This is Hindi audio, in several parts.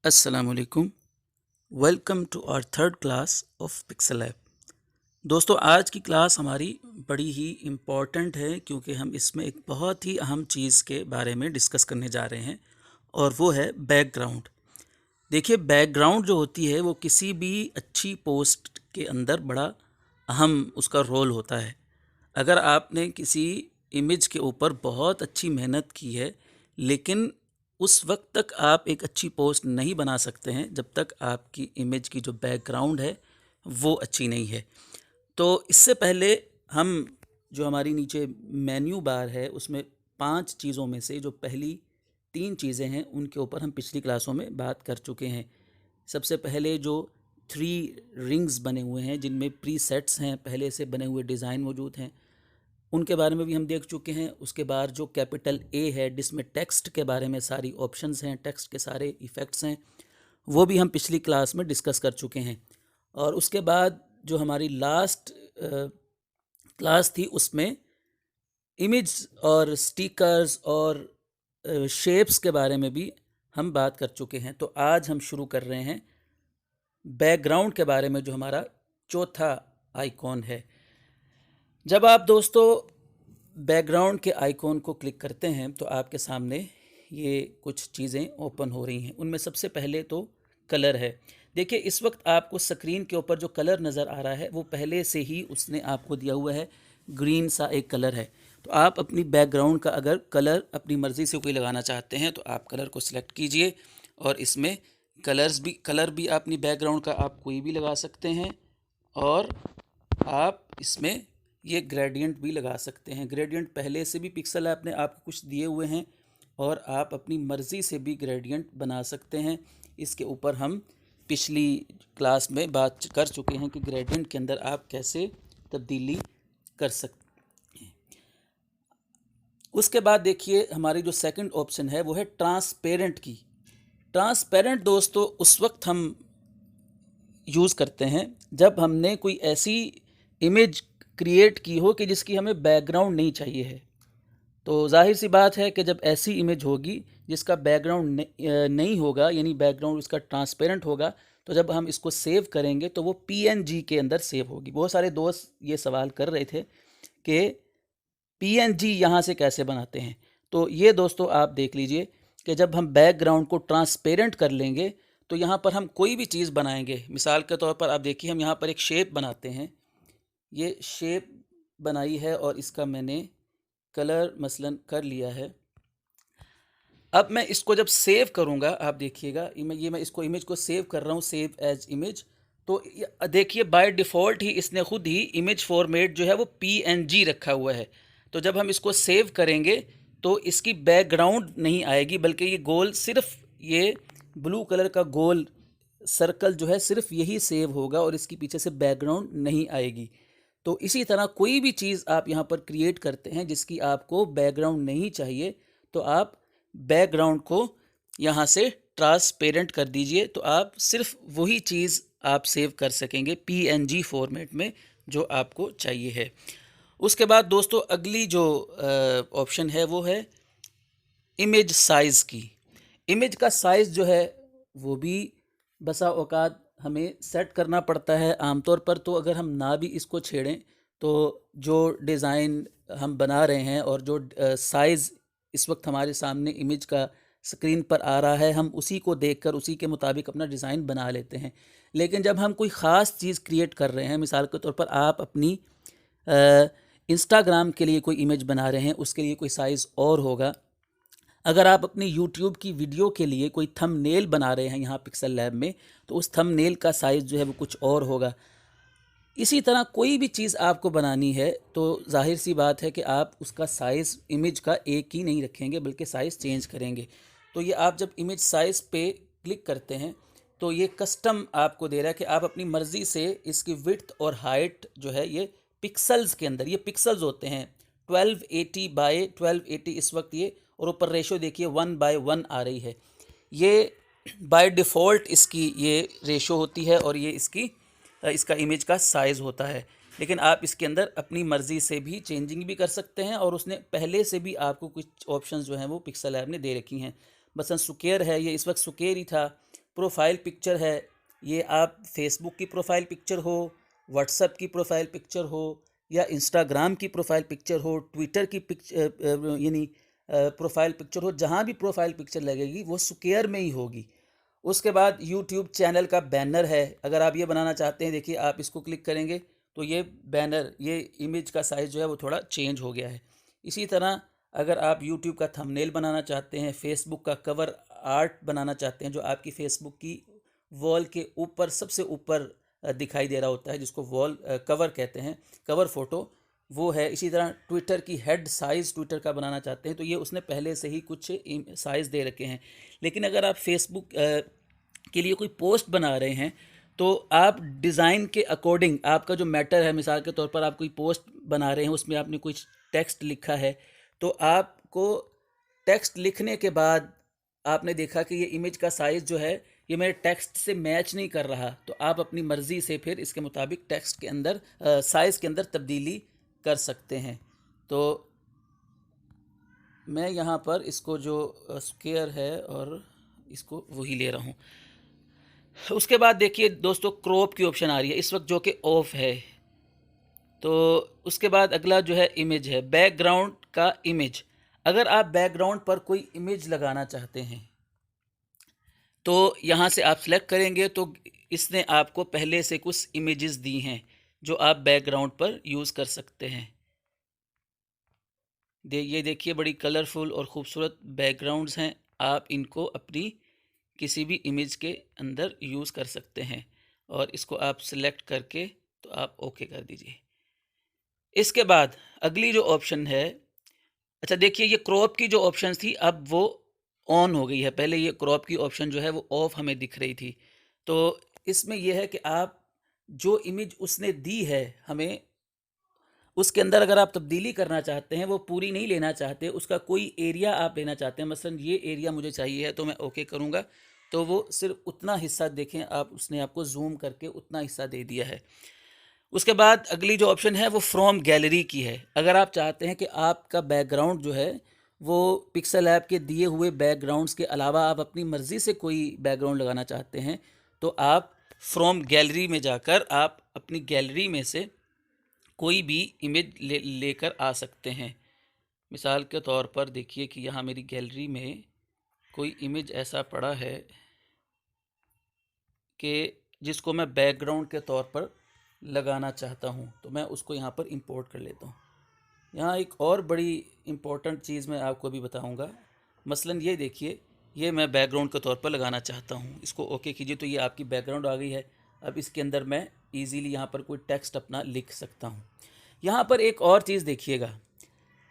अस्सलाम वालेकुम। Welcome to our third class of pixel lab. दोस्तों, आज की क्लास हमारी बड़ी ही इम्पॉर्टेंट है क्योंकि हम इसमें एक बहुत ही अहम चीज़ के बारे में डिस्कस करने जा रहे हैं और वो है बैकग्राउंड। देखिए, बैकग्राउंड जो होती है वो किसी भी अच्छी पोस्ट के अंदर बड़ा अहम उसका रोल होता है। अगर आपने किसी इमेज के ऊपर बहुत अच्छी मेहनत की है, लेकिन उस वक्त तक आप एक अच्छी पोस्ट नहीं बना सकते हैं जब तक आपकी इमेज की जो बैकग्राउंड है वो अच्छी नहीं है। तो इससे पहले हम जो हमारी नीचे मेन्यू बार है उसमें 5 चीज़ों में से जो पहली 3 चीज़ें हैं उनके ऊपर हम पिछली क्लासों में बात कर चुके हैं। सबसे पहले जो 3 रिंग्स बने हुए हैं जिनमें प्रीसेट्स हैं, पहले से बने हुए डिज़ाइन मौजूद हैं, उनके बारे में भी हम देख चुके हैं। उसके बाद जो कैपिटल ए है जिसमें टेक्स्ट के बारे में सारी ऑप्शंस हैं, टेक्स्ट के सारे इफ़ेक्ट्स हैं, वो भी हम पिछली क्लास में डिस्कस कर चुके हैं। और उसके बाद जो हमारी लास्ट क्लास थी उसमें इमेज और स्टिकर्स और शेप्स के बारे में भी हम बात कर चुके हैं। तो आज हम शुरू कर रहे हैं बैकग्राउंड के बारे में, जो हमारा चौथा आइकॉन है। जब आप दोस्तों बैकग्राउंड के आइकॉन को क्लिक करते हैं तो आपके सामने ये कुछ चीज़ें ओपन हो रही हैं। उनमें सबसे पहले तो कलर है। देखिए, इस वक्त आपको स्क्रीन के ऊपर जो कलर नज़र आ रहा है वो पहले से ही उसने आपको दिया हुआ है, ग्रीन सा एक कलर है। तो आप अपनी बैकग्राउंड का अगर कलर अपनी मर्ज़ी से कोई लगाना चाहते हैं तो आप कलर को सिलेक्ट कीजिए और इसमें कलर भी अपनी बैकग्राउंड का आप कोई भी लगा सकते हैं और आप इसमें ये ग्रेडियंट भी लगा सकते हैं। ग्रेडियंट पहले से भी पिक्सल ऐप ने आपको कुछ दिए हुए हैं और आप अपनी मर्ज़ी से भी ग्रेडियंट बना सकते हैं। इसके ऊपर हम पिछली क्लास में बात कर चुके हैं कि ग्रेडियंट के अंदर आप कैसे तब्दीली कर सकते हैं। उसके बाद देखिए, हमारी जो सेकंड ऑप्शन है वो है ट्रांसपेरेंट की। ट्रांसपेरेंट दोस्तों उस वक्त हम यूज़ करते हैं जब हमने कोई ऐसी इमेज क्रिएट की हो कि जिसकी हमें बैकग्राउंड नहीं चाहिए है। तो जाहिर सी बात है कि जब ऐसी इमेज होगी जिसका बैकग्राउंड नहीं होगा, यानी बैकग्राउंड उसका ट्रांसपेरेंट होगा, तो जब हम इसको सेव करेंगे तो वो पीएनजी के अंदर सेव होगी। बहुत सारे दोस्त ये सवाल कर रहे थे कि पीएनजी यहाँ से कैसे बनाते हैं। तो ये दोस्तों आप देख लीजिए कि जब हम बैकग्राउंड को ट्रांसपेरेंट कर लेंगे तो यहाँ पर हम कोई भी चीज़ बनाएंगे। मिसाल के तौर पर आप देखिए, हम यहाँ पर एक शेप बनाते हैं। ये शेप बनाई है और इसका मैंने कलर मसलन कर लिया है। अब मैं इसको जब सेव करूँगा, आप देखिएगा, मैं इसको इमेज को सेव कर रहा हूँ, सेव एज इमेज। तो देखिए, बाय डिफ़ॉल्ट ही इसने खुद ही इमेज फॉर्मेट जो है वो पीएनजी रखा हुआ है। तो जब हम इसको सेव करेंगे तो इसकी बैकग्राउंड नहीं आएगी, बल्कि ये गोल, सिर्फ ये ब्लू कलर का गोल सर्कल जो है सिर्फ यही सेव होगा और इसकी पीछे से बैकग्राउंड नहीं आएगी। तो इसी तरह कोई भी चीज़ आप यहाँ पर क्रिएट करते हैं जिसकी आपको बैकग्राउंड नहीं चाहिए, तो आप बैकग्राउंड को यहाँ से ट्रांसपेरेंट कर दीजिए, तो आप सिर्फ वही चीज़ आप सेव कर सकेंगे पीएनजी फॉर्मेट में जो आपको चाहिए है। उसके बाद दोस्तों अगली जो ऑप्शन है वो है इमेज साइज़ की। इमेज का साइज़ जो है वो भी बसा औकात हमें सेट करना पड़ता है आमतौर पर। तो अगर हम ना भी इसको छेड़ें तो जो डिज़ाइन हम बना रहे हैं और जो साइज़ इस वक्त हमारे सामने इमेज का स्क्रीन पर आ रहा है, हम उसी को देखकर उसी के मुताबिक अपना डिज़ाइन बना लेते हैं। लेकिन जब हम कोई ख़ास चीज़ क्रिएट कर रहे हैं, मिसाल के तौर पर आप अपनी इंस्टाग्राम के लिए कोई इमेज बना रहे हैं, उसके लिए कोई साइज़ और होगा। अगर आप अपनी यूट्यूब की वीडियो के लिए कोई थंबनेल बना रहे हैं यहाँ पिक्सल लैब में, तो उस थंबनेल का साइज़ जो है वो कुछ और होगा। इसी तरह कोई भी चीज़ आपको बनानी है तो जाहिर सी बात है कि आप उसका साइज़ इमेज का एक ही नहीं रखेंगे, बल्कि साइज़ चेंज करेंगे। तो ये आप जब इमेज साइज़ पे क्लिक करते हैं तो ये कस्टम आपको दे रहा है कि आप अपनी मर्ज़ी से इसकी विड्थ और हाइट जो है ये पिक्सल्स के अंदर, ये पिक्सल्स होते हैं 1280 बाय 1280 इस वक्त ये, और ऊपर रेशो देखिए 1:1 आ रही है। ये बाय डिफ़ॉल्ट इसकी ये रेशो होती है और ये इसका इमेज का साइज़ होता है। लेकिन आप इसके अंदर अपनी मर्ज़ी से भी चेंजिंग भी कर सकते हैं और उसने पहले से भी आपको कुछ ऑप्शंस जो हैं वो पिक्सल ऐप ने दे रखी हैं। मसलन स्क्वायर है, ये इस वक्त स्क्वायर ही था, प्रोफाइल पिक्चर है, ये आप फेसबुक की प्रोफाइल पिक्चर हो, व्हाट्सएप की प्रोफाइल पिक्चर हो, या इंस्टाग्राम की प्रोफाइल पिक्चर हो, ट्विटर की यानी प्रोफाइल पिक्चर हो, जहाँ भी प्रोफाइल पिक्चर लगेगी वो स्क्वायर में ही होगी। उसके बाद यूट्यूब चैनल का बैनर है, अगर आप ये बनाना चाहते हैं, देखिए आप इसको क्लिक करेंगे तो ये बैनर, ये इमेज का साइज़ जो है वो थोड़ा चेंज हो गया है। इसी तरह अगर आप यूट्यूब का थंबनेल बनाना चाहते हैं, फेसबुक का कवर आर्ट बनाना चाहते हैं, जो आपकी फेसबुक की वॉल के ऊपर सबसे ऊपर दिखाई दे रहा होता है, जिसको वॉल कवर कहते हैं, कवर फ़ोटो, वो है। इसी तरह ट्विटर की हेड साइज़ ट्विटर का बनाना चाहते हैं तो ये उसने पहले से ही कुछ साइज़ दे रखे हैं। लेकिन अगर आप फेसबुक के लिए कोई पोस्ट बना रहे हैं तो आप डिज़ाइन के अकॉर्डिंग, आपका जो मैटर है, मिसाल के तौर पर आप कोई पोस्ट बना रहे हैं, उसमें आपने कुछ टेक्स्ट लिखा है, तो आपको टेक्स्ट लिखने के बाद आपने देखा कि ये इमेज का साइज़ जो है ये मेरे टेक्स्ट से मैच नहीं कर रहा, तो आप अपनी मर्ज़ी से फिर इसके मुताबिक टेक्स्ट के अंदर साइज़ के अंदर तब्दीली कर सकते हैं। तो मैं यहाँ पर इसको जो स्क्वायर है और इसको वही ले रहा हूँ। उसके बाद देखिए दोस्तों, क्रॉप की ऑप्शन आ रही है इस वक्त, जो कि ऑफ है। तो उसके बाद अगला जो है इमेज है, बैकग्राउंड का इमेज। अगर आप बैकग्राउंड पर कोई इमेज लगाना चाहते हैं तो यहाँ से आप सेलेक्ट करेंगे तो इसने आपको पहले से कुछ इमेजेस दी हैं जो आप बैकग्राउंड पर यूज़ कर सकते हैं। ये देखिए बड़ी कलरफुल और ख़ूबसूरत बैकग्राउंड्स हैं, आप इनको अपनी किसी भी इमेज के अंदर यूज़ कर सकते हैं और इसको आप सिलेक्ट करके तो आप ओके कर दीजिए। इसके बाद अगली जो ऑप्शन है, अच्छा देखिए ये क्रॉप की जो ऑप्शन थी अब वो ऑन हो गई है, पहले ये क्रॉप की ऑप्शन जो है वो ऑफ हमें दिख रही थी। तो इसमें यह है कि आप जो इमेज उसने दी है हमें, उसके अंदर अगर आप तब्दीली करना चाहते हैं, वो पूरी नहीं लेना चाहते, उसका कोई एरिया आप लेना चाहते हैं, मसलन ये एरिया मुझे चाहिए है तो मैं ओके करूँगा, तो वो सिर्फ उतना हिस्सा देखें आप, उसने आपको जूम करके उतना हिस्सा दे दिया है। उसके बाद अगली जो ऑप्शन है वो फ्रॉम गैलरी की है। अगर आप चाहते हैं कि आपका बैकग्राउंड जो है वो पिक्सल ऐप के दिए हुए बैकग्राउंड्स के अलावा आप अपनी मर्ज़ी से कोई बैकग्राउंड लगाना चाहते हैं, तो आप फ्रॉम गैलरी में जाकर आप अपनी गैलरी में से कोई भी इमेज लेकर आ सकते हैं। मिसाल के तौर पर देखिए कि यहाँ मेरी गैलरी में कोई इमेज ऐसा पड़ा है कि जिसको मैं बैकग्राउंड के तौर पर लगाना चाहता हूँ, तो मैं उसको यहाँ पर इंपोर्ट कर लेता हूँ। यहाँ एक और बड़ी इम्पोर्टेंट चीज़ मैं आपको भी बताऊँगा। मसलन ये देखिए, ये मैं बैकग्राउंड के तौर पर लगाना चाहता हूँ, इसको ओके कीजिए तो ये आपकी बैकग्राउंड आ गई है। अब इसके अंदर मैं इजीली यहाँ पर कोई टेक्स्ट अपना लिख सकता हूँ। यहाँ पर एक और चीज़ देखिएगा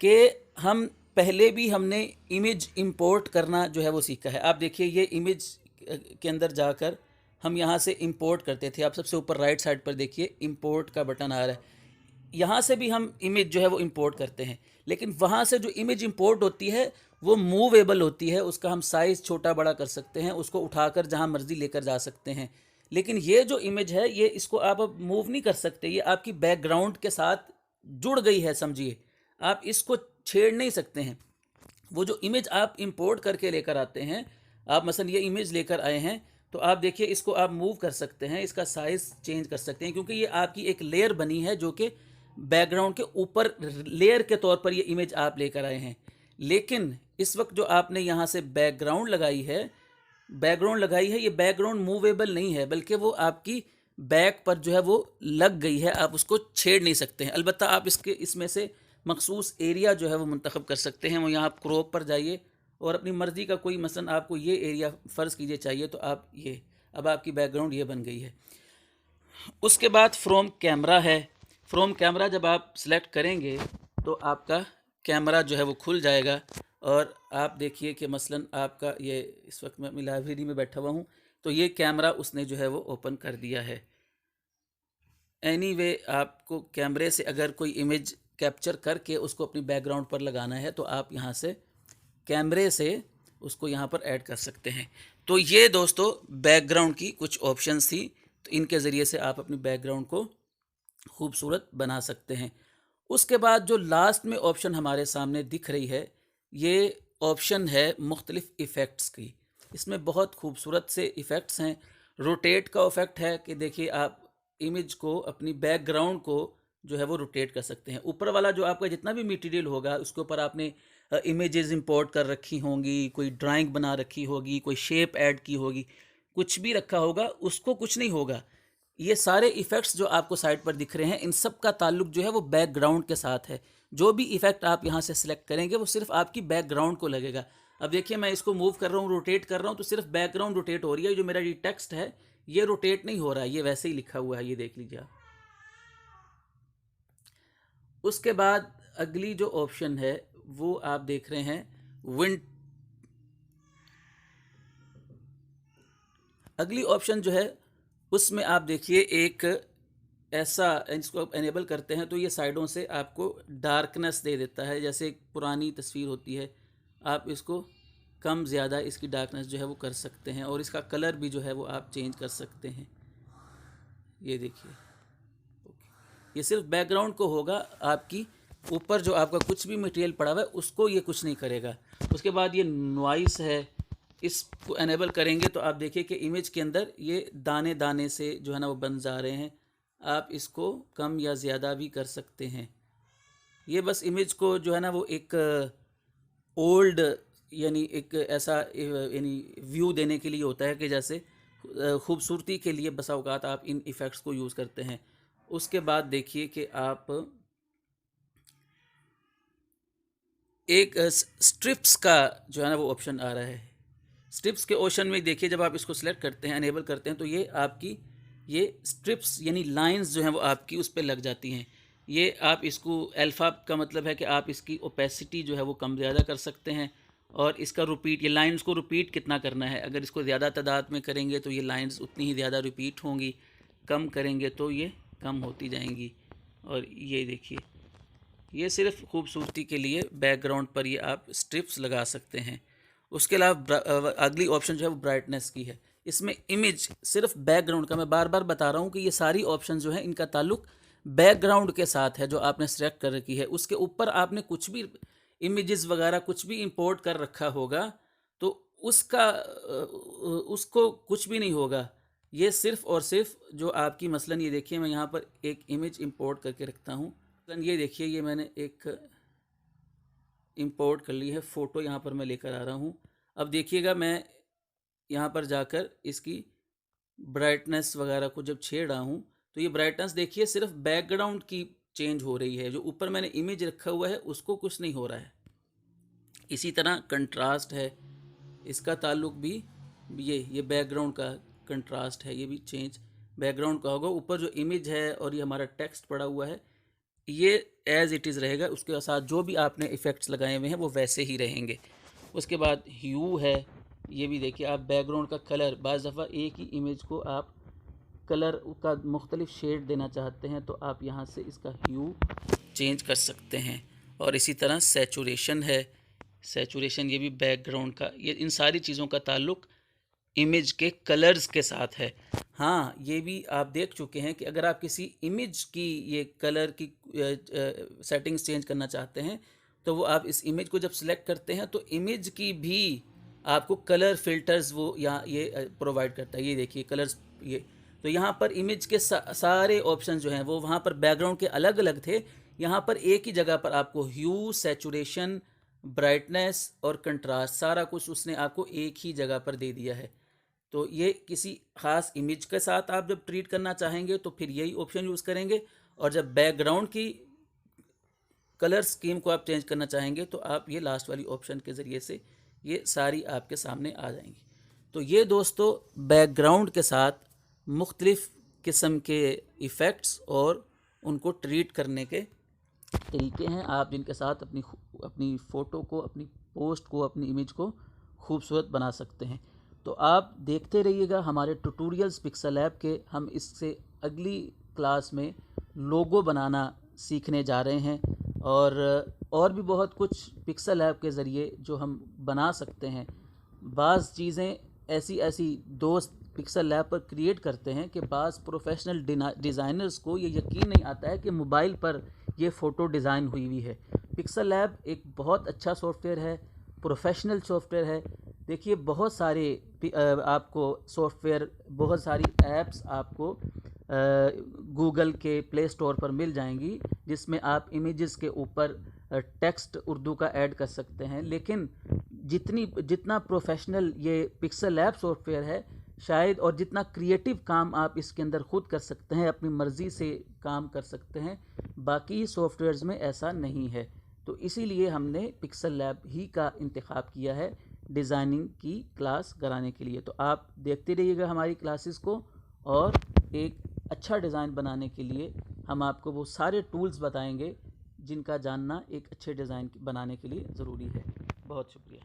कि हम पहले भी हमने इमेज इंपोर्ट करना जो है वो सीखा है। आप देखिए ये इमेज के अंदर जाकर हम यहाँ से इंपोर्ट करते थे। आप सबसे ऊपर राइट साइड पर देखिए इंपोर्ट का बटन आ रहा है, यहाँ से भी हम इमेज जो है वो इंपोर्ट करते हैं, लेकिन वहाँ से जो इमेज इंपोर्ट होती है वो मूवेबल होती है, उसका हम साइज़ छोटा बड़ा कर सकते हैं, उसको उठाकर जहाँ मर्ज़ी लेकर जा सकते हैं। लेकिन ये जो इमेज है ये, इसको आप अब मूव नहीं कर सकते, ये आपकी बैकग्राउंड के साथ जुड़ गई है, समझिए, आप इसको छेड़ नहीं सकते हैं। वो जो इमेज आप इंपोर्ट करके लेकर आते हैं, आप मसलन ये इमेज लेकर आए हैं, तो आप देखिए इसको आप मूव कर सकते हैं, इसका साइज़ चेंज कर सकते हैं, क्योंकि ये आपकी एक लेयर बनी है जो कि बैकग्राउंड के ऊपर लेयर के तौर पर ये इमेज आप लेकर आए हैं। लेकिन इस वक्त जो आपने यहाँ से बैकग्राउंड लगाई है, ये बैकग्राउंड मूवेबल नहीं है, बल्कि वो आपकी बैक पर जो है वो लग गई है, आप उसको छेड़ नहीं सकते हैं। अलबत्ता आप इसमें से मखसूस एरिया जो है वो मुंतखब कर सकते हैं। वो यहाँ आप क्रॉप पर जाइए और अपनी मर्ज़ी का कोई, मसलन आपको ये एरिया फ़र्ज़ कीजिए चाहिए, तो आप ये, अब आपकी बैकग्राउंड ये बन गई है। उसके बाद फ्रॉम कैमरा है। फ्रॉम कैमरा जब आप सिलेक्ट करेंगे तो आपका कैमरा जो है वो खुल जाएगा और आप देखिए कि मसलन आपका ये, इस वक्त मैं अपनी लाइब्रेरी में बैठा हुआ हूँ, तो ये कैमरा उसने जो है वो ओपन कर दिया है। एनीवे, आपको कैमरे से अगर कोई इमेज कैप्चर करके उसको अपनी बैकग्राउंड पर लगाना है तो आप यहाँ से कैमरे से उसको यहाँ पर ऐड कर सकते हैं। तो ये दोस्तों बैकग्राउंड की कुछ ऑप्शंस थी, तो इनके ज़रिए से आप अपनी बैकग्राउंड को खूबसूरत बना सकते हैं। उसके बाद जो लास्ट में ऑप्शन हमारे सामने दिख रही है, ये ऑप्शन है मुख्तलिफ इफ़ेक्ट्स की। इसमें बहुत खूबसूरत से इफ़ेक्ट्स हैं। रोटेट का इफ़ेक्ट है कि देखिए आप इमेज को, अपनी बैकग्राउंड को जो है वो रोटेट कर सकते हैं। ऊपर वाला जो आपका जितना भी मटेरियल होगा उसके ऊपर आपने इमेजेस इंपोर्ट कर रखी होंगी, कोई ड्राइंग बना रखी होगी, कोई शेप ऐड की होगी, कुछ भी रखा होगा, उसको कुछ नहीं होगा। ये सारे इफ़ेक्ट्स जो आपको साइड पर दिख रहे हैं, इन सब का ताल्लुक जो है वो बैकग्राउंड के साथ है। जो भी इफ़ेक्ट आप यहाँ से सिलेक्ट करेंगे वो सिर्फ आपकी बैकग्राउंड को लगेगा। अब देखिए मैं इसको मूव कर रहा हूँ, रोटेट कर रहा हूँ, तो सिर्फ बैकग्राउंड रोटेट हो रही है। जो मेरा ये टेक्स्ट है ये रोटेट नहीं हो रहा है, ये वैसे ही लिखा हुआ है, ये देख लीजिए आप। उसके बाद अगली जो ऑप्शन है वो आप देख रहे हैं विंड। अगली ऑप्शन जो है उसमें आप देखिए एक ऐसा, इसको आप एनेबल करते हैं तो ये साइडों से आपको डार्कनेस दे देता है। जैसे एक पुरानी तस्वीर होती है, आप इसको कम ज़्यादा इसकी डार्कनेस जो है वो कर सकते हैं, और इसका कलर भी जो है वो आप चेंज कर सकते हैं। ये देखिए, ये सिर्फ बैकग्राउंड को होगा, आपकी ऊपर जो आपका कुछ भी मटेरियल पड़ा हुआ है उसको ये कुछ नहीं करेगा। उसके बाद ये नॉइस है, इसको एनेबल करेंगे तो आप देखिए कि इमेज के अंदर ये दाने दाने से जो है ना वो बन जा रहे हैं। आप इसको कम या ज़्यादा भी कर सकते हैं। ये बस इमेज को जो है ना वो एक ओल्ड यानी एक ऐसा यानी व्यू देने के लिए होता है कि जैसे खूबसूरती के लिए बसा औकात आप इन इफ़ेक्ट्स को यूज़ करते हैं। उसके बाद देखिए कि आप एक स्ट्रिप्स का जो है ना वो ऑप्शन आ रहा है। स्ट्रिप्स के ऑप्शन में देखिए जब आप इसको सिलेक्ट करते हैं, एनेबल करते हैं, तो ये आपकी ये स्ट्रिप्स यानी लाइंस जो हैं वो आपकी उस पर लग जाती हैं। ये आप इसको अल्फ़ा का मतलब है कि आप इसकी ओपेसिटी जो है वो कम ज़्यादा कर सकते हैं, और इसका रिपीट, ये लाइंस को रिपीट कितना करना है। अगर इसको ज़्यादा तादाद में करेंगे तो ये लाइंस उतनी ही ज़्यादा रिपीट होंगी, कम करेंगे तो ये कम होती जाएंगी। और ये देखिए, ये सिर्फ खूबसूरती के लिए बैकग्राउंड पर ये आप स्ट्रिप्स लगा सकते हैं। उसके अलावा अगली ऑप्शन जो है वो ब्राइटनेस की है। इसमें इमेज सिर्फ बैकग्राउंड का, मैं बार बार बता रहा हूँ कि ये सारी ऑप्शन जो है इनका ताल्लुक बैकग्राउंड के साथ है जो आपने सेलेक्ट कर रखी है। उसके ऊपर आपने कुछ भी इमेजेस वगैरह कुछ भी इंपोर्ट कर रखा होगा तो उसका उसको कुछ भी नहीं होगा। ये सिर्फ और सिर्फ जो आपकी, मसलन ये देखिए मैं यहाँ पर एक इमेज इंपोर्ट करके रखता हूँ। ये देखिए, ये मैंने एक इंपोर्ट कर ली है फ़ोटो, यहाँ पर मैं लेकर आ रहा हूँ। अब देखिएगा मैं यहाँ पर जाकर इसकी ब्राइटनेस वगैरह को जब छेड़ रहा हूँ तो ये ब्राइटनेस देखिए सिर्फ बैकग्राउंड की चेंज हो रही है, जो ऊपर मैंने इमेज रखा हुआ है उसको कुछ नहीं हो रहा है। इसी तरह कंट्रास्ट है, इसका ताल्लुक भी ये बैकग्राउंड का कंट्रास्ट है, ये भी चेंज बैकग्राउंड का होगा। ऊपर जो इमेज है और ये हमारा टेक्स्ट पड़ा हुआ है ये एज़ इट इज़ रहेगा, उसके साथ जो भी आपने इफ़ेक्ट्स लगाए हुए हैं वो वैसे ही रहेंगे। उसके बाद ह्यू है, ये भी देखिए आप बैकग्राउंड का कलर, बाज़ दफ़ा एक ही इमेज को आप कलर का मुख्तलिफ शेड देना चाहते हैं तो आप यहाँ से इसका ह्यू चेंज कर सकते हैं। और इसी तरह सैचुरेशन है, सैचुरेशन ये भी बैकग्राउंड का, ये इन सारी चीज़ों का ताल्लुक इमेज के कलर्स के साथ है। हाँ, ये भी आप देख चुके हैं कि अगर आप किसी इमेज की ये कलर की सेटिंग्स चेंज करना चाहते हैं तो वो आप इस इमेज को जब सिलेक्ट करते हैं तो इमेज की भी आपको कलर फिल्टर्स वो यहाँ ये प्रोवाइड करता है। ये देखिए कलर्स, ये तो यहाँ पर इमेज के सारे ऑप्शन जो हैं वो वहाँ पर बैकग्राउंड के अलग अलग थे, यहाँ पर एक ही जगह पर आपको ह्यू, सैचुरेशन, ब्राइटनेस और कंट्रास्ट सारा कुछ उसने आपको एक ही जगह पर दे दिया है। तो ये किसी ख़ास इमेज के साथ आप जब ट्रीट करना चाहेंगे तो फिर यही ऑप्शन यूज़ करेंगे, और जब बैकग्राउंड की कलर स्कीम को आप चेंज करना चाहेंगे तो आप ये लास्ट वाली ऑप्शन के ज़रिए से ये सारी आपके सामने आ जाएंगी। तो ये दोस्तों बैकग्राउंड के साथ मुख्तलिफ़ किस्म के इफ़ेक्ट्स और उनको ट्रीट करने के तरीके हैं, आप जिनके साथ अपनी फ़ोटो को, अपनी पोस्ट को, अपनी इमेज को खूबसूरत बना सकते हैं। तो आप देखते रहिएगा हमारे ट्यूटोरियल्स पिक्सल ऐप के। हम इससे अगली क्लास में लोगो बनाना सीखने जा रहे हैं, और भी बहुत कुछ पिक्सल ऐप के ज़रिए जो हम बना सकते हैं। बाज़ चीज़ें ऐसी दोस्त पिक्सल ऐप पर क्रिएट करते हैं कि बाज़ प्रोफेशनल डिज़ाइनर्स को ये यकीन नहीं आता है कि मोबाइल पर ये फ़ोटो डिज़ाइन हुई हुई है। पिक्सल ऐप एक बहुत अच्छा सॉफ्टवेयर है, प्रोफेशनल सॉफ्टवेयर है। देखिए बहुत सारे आपको सॉफ्टवेयर, बहुत सारी ऐप्स आपको गूगल के प्ले स्टोर पर मिल जाएंगी, जिसमें आप इमेजेस के ऊपर टेक्स्ट उर्दू का ऐड कर सकते हैं। लेकिन जितना प्रोफेशनल ये पिक्सल लैब सॉफ्टवेयर है शायद, और जितना क्रिएटिव काम आप इसके अंदर खुद कर सकते हैं, अपनी मर्ज़ी से काम कर सकते हैं, बाकी सॉफ्टवेयर्स में ऐसा नहीं है। तो इसीलिए हमने पिक्सल लैब ही का इंतखाब किया है डिज़ाइनिंग की क्लास कराने के लिए। तो आप देखते रहिएगा हमारी क्लासेस को, और एक अच्छा डिज़ाइन बनाने के लिए हम आपको वो सारे टूल्स बताएंगे जिनका जानना एक अच्छे डिज़ाइन बनाने के लिए ज़रूरी है। बहुत शुक्रिया।